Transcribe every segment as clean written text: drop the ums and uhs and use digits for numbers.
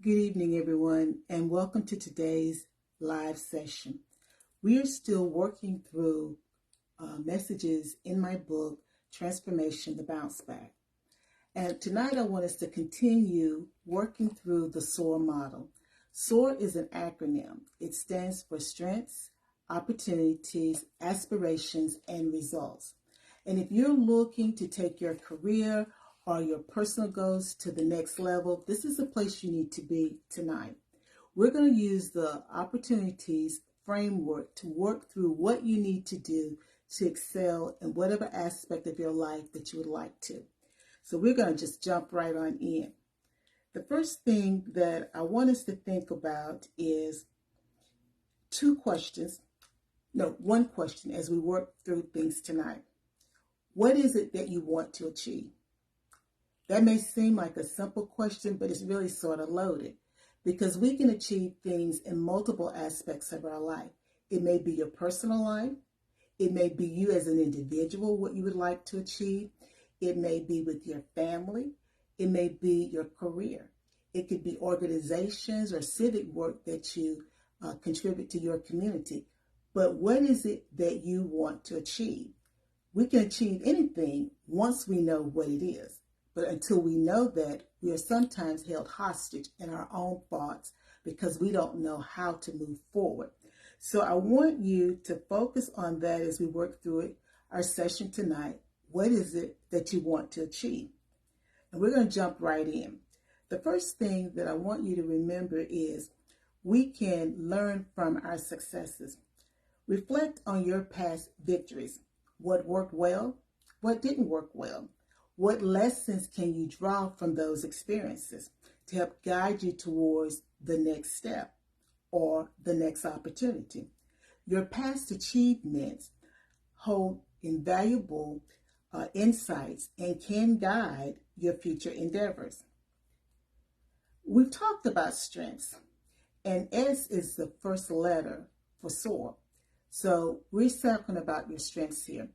Good evening, everyone, and welcome to today's live session. We are still working through messages in my book, Transformation, the Bounce Back. And tonight I want us to continue working through the SOAR model. SOAR is an acronym. It stands for Strengths, Opportunities, Aspirations, and Results. And if you're looking to take your career or your personal goals to the next level, this is the place you need to be tonight. We're going to use the opportunities framework to work through what you need to do to excel in whatever aspect of your life that you would like to. So we're going to just jump right on in. The first thing that I want us to think about is one question as we work through things tonight. What is it that you want to achieve? That may seem like a simple question, but it's really sort of loaded because we can achieve things in multiple aspects of our life. It may be your personal life. It may be you as an individual, what you would like to achieve. It may be with your family. It may be your career. It could be organizations or civic work that you contribute to your community. But what is it that you want to achieve? We can achieve anything once we know what it is. But until we know that, we are sometimes held hostage in our own thoughts because we don't know how to move forward. So I want you to focus on that as we work through our session tonight. What is it that you want to achieve? And we're going to jump right in. The first thing that I want you to remember is we can learn from our successes. Reflect on your past victories. What worked well? What didn't work well? What lessons can you draw from those experiences to help guide you towards the next step or the next opportunity? Your past achievements hold invaluable insights and can guide your future endeavors. We've talked about strengths, and S is the first letter for SOAR. So we're talking about your strengths here.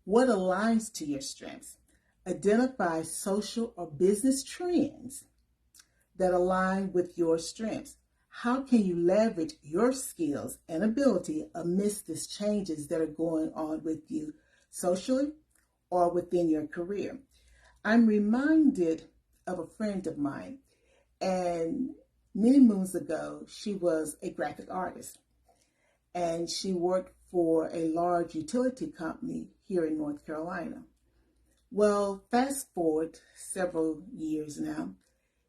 What aligns to your strengths? Identify social or business trends that align with your strengths. How can you leverage your skills and ability amidst these changes that are going on with you socially or within your career? I'm reminded of a friend of mine, and many moons ago, she was a graphic artist, and she worked for a large utility company here in North Carolina. Well, fast forward several years now,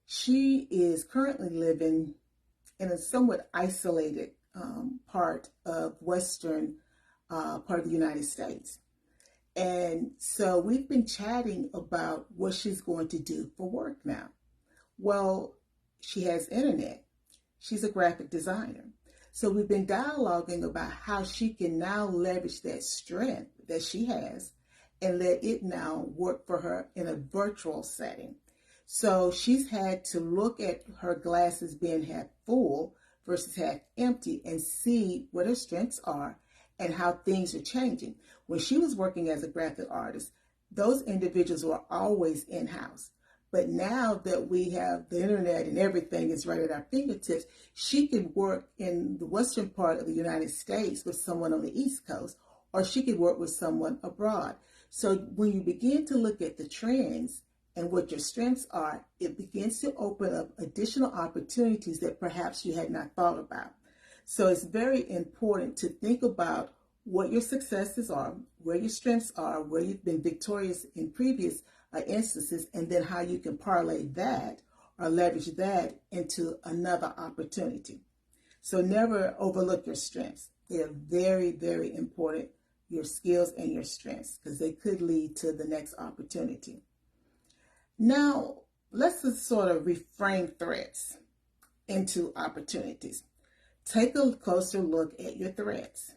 she is currently living in a somewhat isolated part of western part of the United States. And so we've been chatting about what she's going to do for work now. Well, she has internet. She's a graphic designer. So we've been dialoguing about how she can now leverage that strength that she has and let it now work for her in a virtual setting. So she's had to look at her glasses being half full versus half empty and see what her strengths are and how things are changing. When she was working as a graphic artist, those individuals were always in-house. But now that we have the internet and everything is right at our fingertips, she could work in the western part of the United States with someone on the East Coast, or she could work with someone abroad. So when you begin to look at the trends and what your strengths are, it begins to open up additional opportunities that perhaps you had not thought about. So it's very important to think about what your successes are, where your strengths are, where you've been victorious in previous instances, and then how you can parlay that or leverage that into another opportunity. So never overlook your strengths. They are very, very important, your skills and your strengths, because they could lead to the next opportunity. Now, let's just sort of reframe threats into opportunities. Take a closer look at your threats.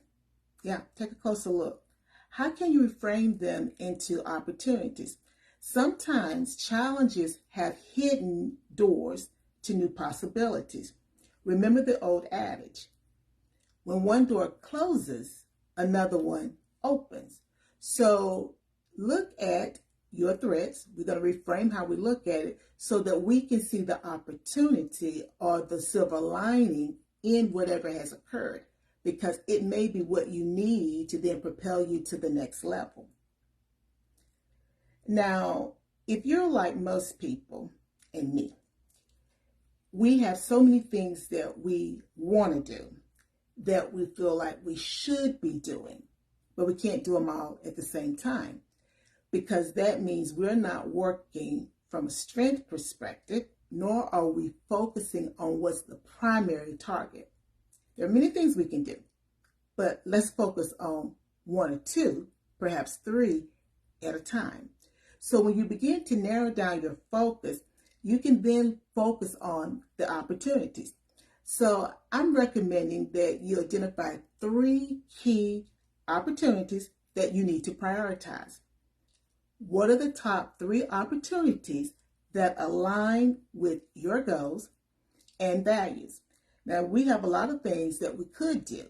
Yeah, take a closer look. How can you reframe them into opportunities? Sometimes challenges have hidden doors to new possibilities. Remember the old adage, when one door closes, another one opens. So look at your threats. We're going to reframe how we look at it so that we can see the opportunity or the silver lining in whatever has occurred, because it may be what you need to then propel you to the next level. Now, if you're like most people and me, we have so many things that we want to do, that we feel like we should be doing, but we can't do them all at the same time, because that means we're not working from a strength perspective, nor are we focusing on what's the primary target. There are many things we can do, but let's focus on one or two, perhaps three at a time. So when you begin to narrow down your focus, you can then focus on the opportunities. So I'm recommending that you identify 3 key opportunities that you need to prioritize. What are the top 3 opportunities that align with your goals and values? Now, we have a lot of things that we could do,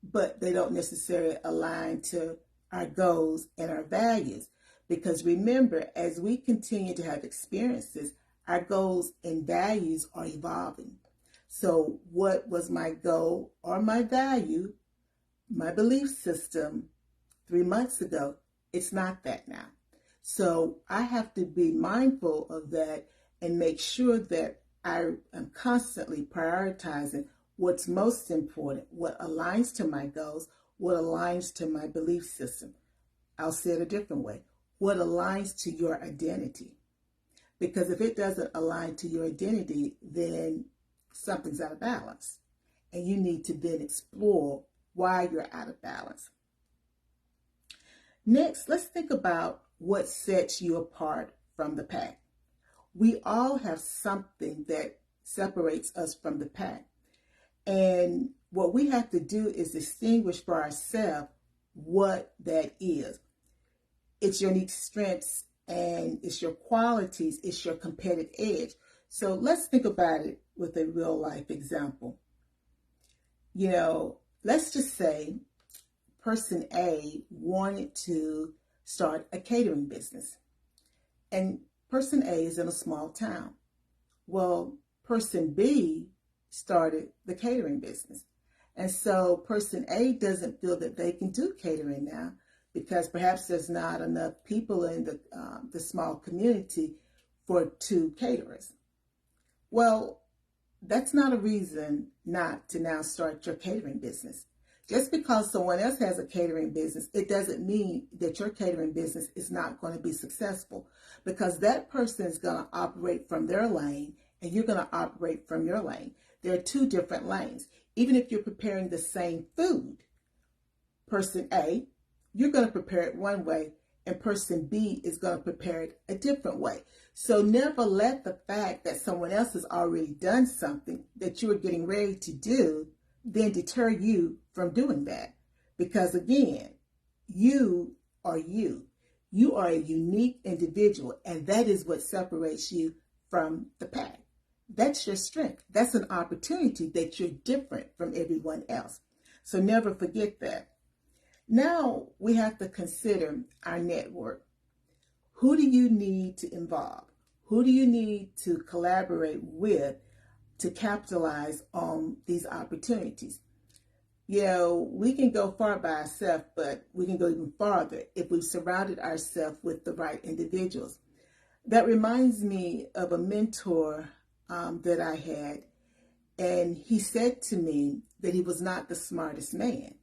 but they don't necessarily align to our goals and our values. Because remember, as we continue to have experiences, our goals and values are evolving. So what was my goal or my value, my belief system 3 months ago, it's not that now. So I have to be mindful of that and make sure that I am constantly prioritizing what's most important, what aligns to my goals, what aligns to my belief system. I'll say it a different way. What aligns to your identity. Because if it doesn't align to your identity, then something's out of balance. And you need to then explore why you're out of balance. Next, let's think about what sets you apart from the pack. We all have something that separates us from the pack. And what we have to do is distinguish for ourselves what that is. It's your unique strengths and it's your qualities, it's your competitive edge. So let's think about it with a real life example. Let's just say person A wanted to start a catering business. And person A is in a small town. Well, person B started the catering business. And so person A doesn't feel that they can do catering now, because perhaps there's not enough people in the small community for 2 caterers. Well, that's not a reason not to now start your catering business. Just because someone else has a catering business, it doesn't mean that your catering business is not going to be successful, because that person is going to operate from their lane and you're going to operate from your lane. There are 2 different lanes. Even if you're preparing the same food, person A, you're going to prepare it one way, and person B is going to prepare it a different way. So never let the fact that someone else has already done something that you are getting ready to do then deter you from doing that. Because again, you are you. You are a unique individual, and that is what separates you from the pack. That's your strength. That's an opportunity that you're different from everyone else. So never forget that. Now we have to consider our network. Who do you need to involve? Who do you need to collaborate with to capitalize on these opportunities? We can go far by ourselves, but we can go even farther if we've surrounded ourselves with the right individuals. That reminds me of a mentor that I had, and he said to me that he was not the smartest man,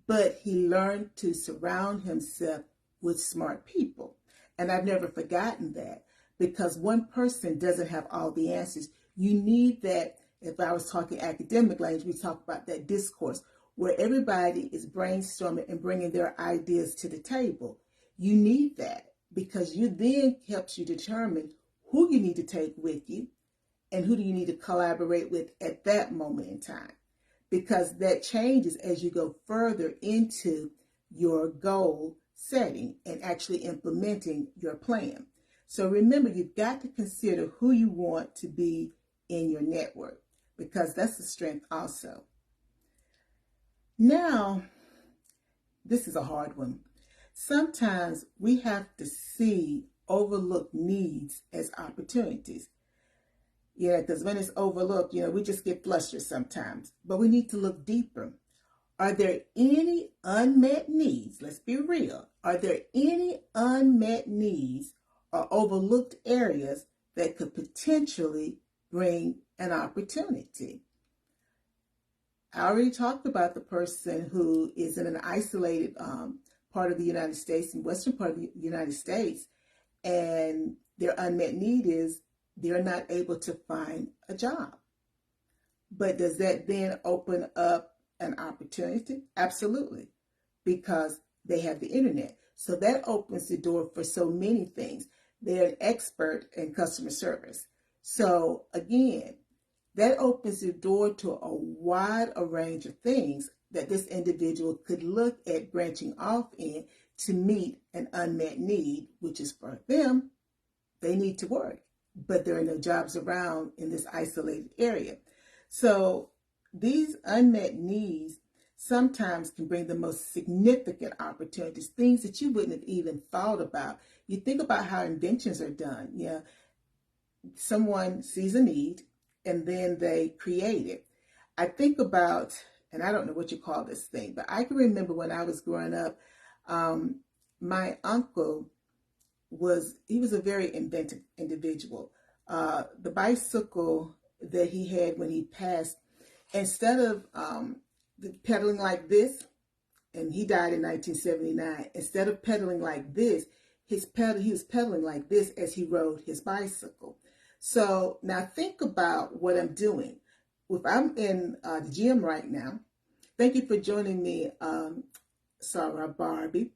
but he learned to surround himself with smart people. And I've never forgotten that, because one person doesn't have all the answers. You need that. If I was talking academic language, we talk about that discourse where everybody is brainstorming and bringing their ideas to the table. You need that, because you then helps you determine who you need to take with you and who do you need to collaborate with at that moment in time. Because that changes as you go further into your goal setting and actually implementing your plan. So remember, you've got to consider who you want to be in your network, because that's the strength also. Now, this is a hard one. Sometimes we have to see overlook needs as opportunities. Yeah, because when it's overlooked, we just get flustered sometimes. But we need to look deeper. Are there any unmet needs? Let's be real. Are there any unmet needs or overlooked areas that could potentially bring an opportunity? I already talked about the person who is in an isolated part of the United States, in western part of the United States, and their unmet need is they're not able to find a job. But does that then open up an opportunity? Absolutely, because they have the internet. So that opens the door for so many things. They're an expert in customer service. So again, that opens the door to a wide range of things that this individual could look at branching off in to meet an unmet need, which is for them, they need to work, but there are no jobs around in this isolated area. So these unmet needs sometimes can bring the most significant opportunities, things that you wouldn't have even thought about. You think about how inventions are done. Someone sees a need and then they create it. I think about, and I don't know what you call this thing, but I can remember when I was growing up, my uncle was a very inventive individual. The bicycle that he had when he passed, instead of pedaling like this, and he died in 1979, instead of pedaling like this, he was pedaling like this as he rode his bicycle. So now think about what I'm doing. If I'm in the gym right now, thank you for joining me, Sarah Barbie.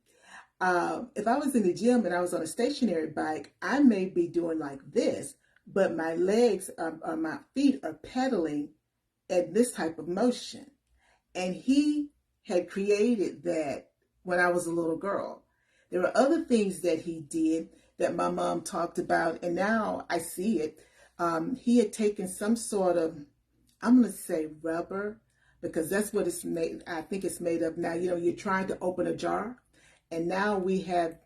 If I was in the gym and I was on a stationary bike, I may be doing like this, but my legs or my feet are pedaling at this type of motion. And he had created that when I was a little girl. There were other things that he did that my mom talked about, and now I see it. He had taken some sort of, I'm going to say rubber, because that's what it's made. I think it's made of now. You're trying to open a jar, and now we have,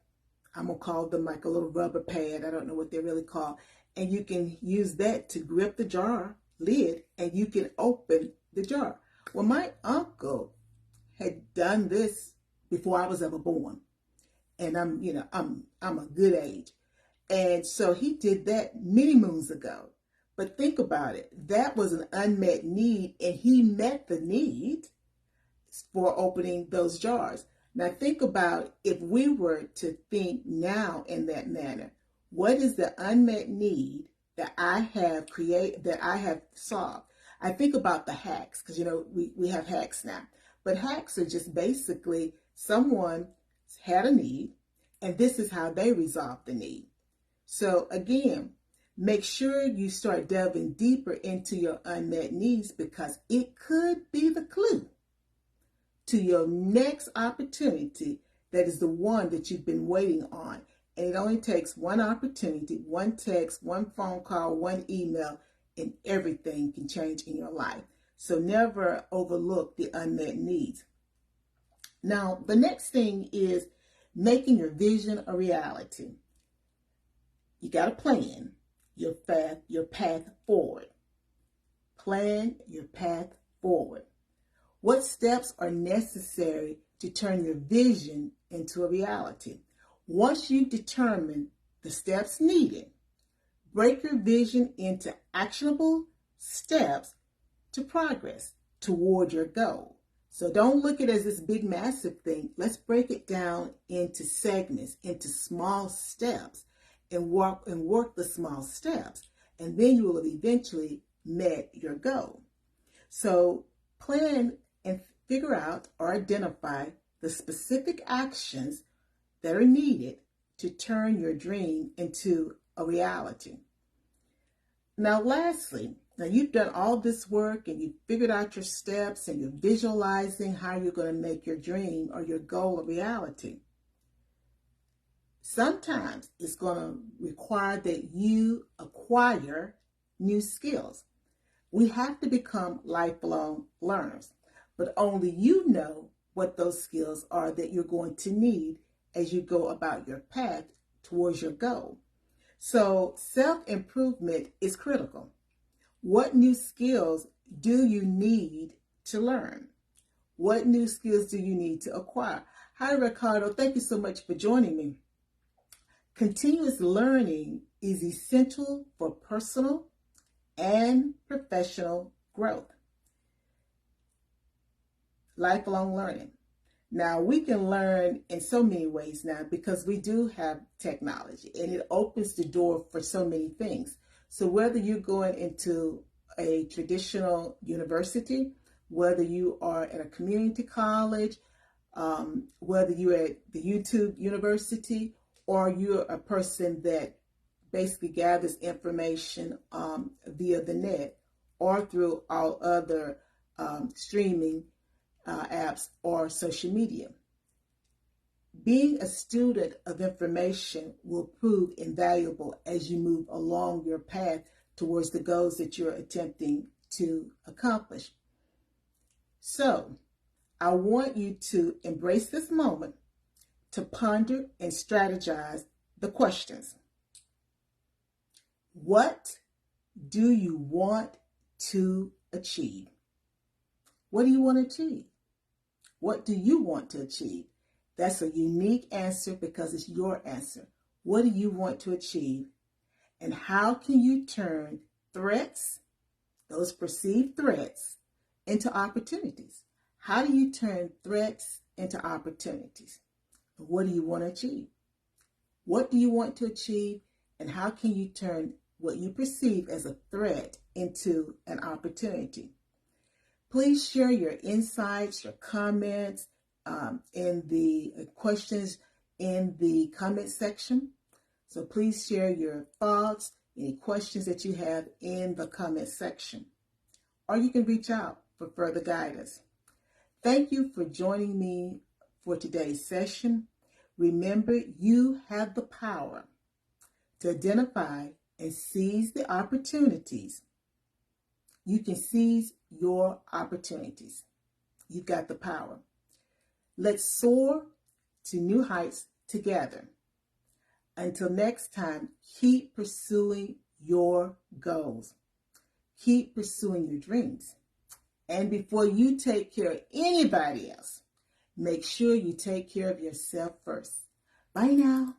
I'm going to call them like a little rubber pad. I don't know what they're really called. And you can use that to grip the jar lid, and you can open the jar. Well, my uncle had done this before I was ever born. And I'm a good age. And so he did that many moons ago. But think about it. That was an unmet need, and he met the need for opening those jars. Now think about if we were to think now in that manner. What is the unmet need that I have solved? I think about the hacks, because we have hacks now. But hacks are just basically someone had a need, and this is how they resolved the need. So again, make sure you start delving deeper into your unmet needs, because it could be the clue to your next opportunity that is the one that you've been waiting on. And it only takes one opportunity, one text, one phone call, one email, and everything can change in your life. So never overlook the unmet needs. Now, the next thing is making your vision a reality. You got to plan your path forward. Plan your path forward. What steps are necessary to turn your vision into a reality? Once you've determined the steps needed, break your vision into actionable steps to progress toward your goal. So don't look at it as this big, massive thing. Let's break it down into segments, into small steps, and work the small steps. And then you will have eventually met your goal. So plan and figure out or identify the specific actions that are needed to turn your dream into a reality. Now, lastly, you've done all this work and you've figured out your steps and you're visualizing how you're going to make your dream or your goal a reality. Sometimes it's going to require that you acquire new skills. We have to become lifelong learners, but only you know what those skills are that you're going to need as you go about your path towards your goal. So self-improvement is critical. What new skills do you need to learn? What new skills do you need to acquire? Hi, Ricardo. Thank you so much for joining me. Continuous learning is essential for personal and professional growth. Lifelong learning. Now, we can learn in so many ways now because we do have technology and it opens the door for so many things. So whether you're going into a traditional university, whether you are at a community college, whether you're at the YouTube University, or you're a person that basically gathers information via the net or through all other streaming apps or social media. Being a student of information will prove invaluable as you move along your path towards the goals that you're attempting to accomplish. So, I want you to embrace this moment to ponder and strategize the questions. What do you want to achieve? What do you want to achieve? What do you want to achieve? That's a unique answer because it's your answer. What do you want to achieve? And how can you turn threats, those perceived threats, into opportunities? How do you turn threats into opportunities? What do you want to achieve? What do you want to achieve? And how can you turn what you perceive as a threat into an opportunity? Please share your insights, your comments in the questions in the comment section. So please share your thoughts, any questions that you have in the comment section. Or you can reach out for further guidance. Thank you for joining me for today's session. Remember, you have the power to identify and seize the opportunities. You can seize your opportunities. You've got the power. Let's soar to new heights together. Until next time, keep pursuing your goals. Keep pursuing your dreams. And before you take care of anybody else, make sure you take care of yourself first. Bye now.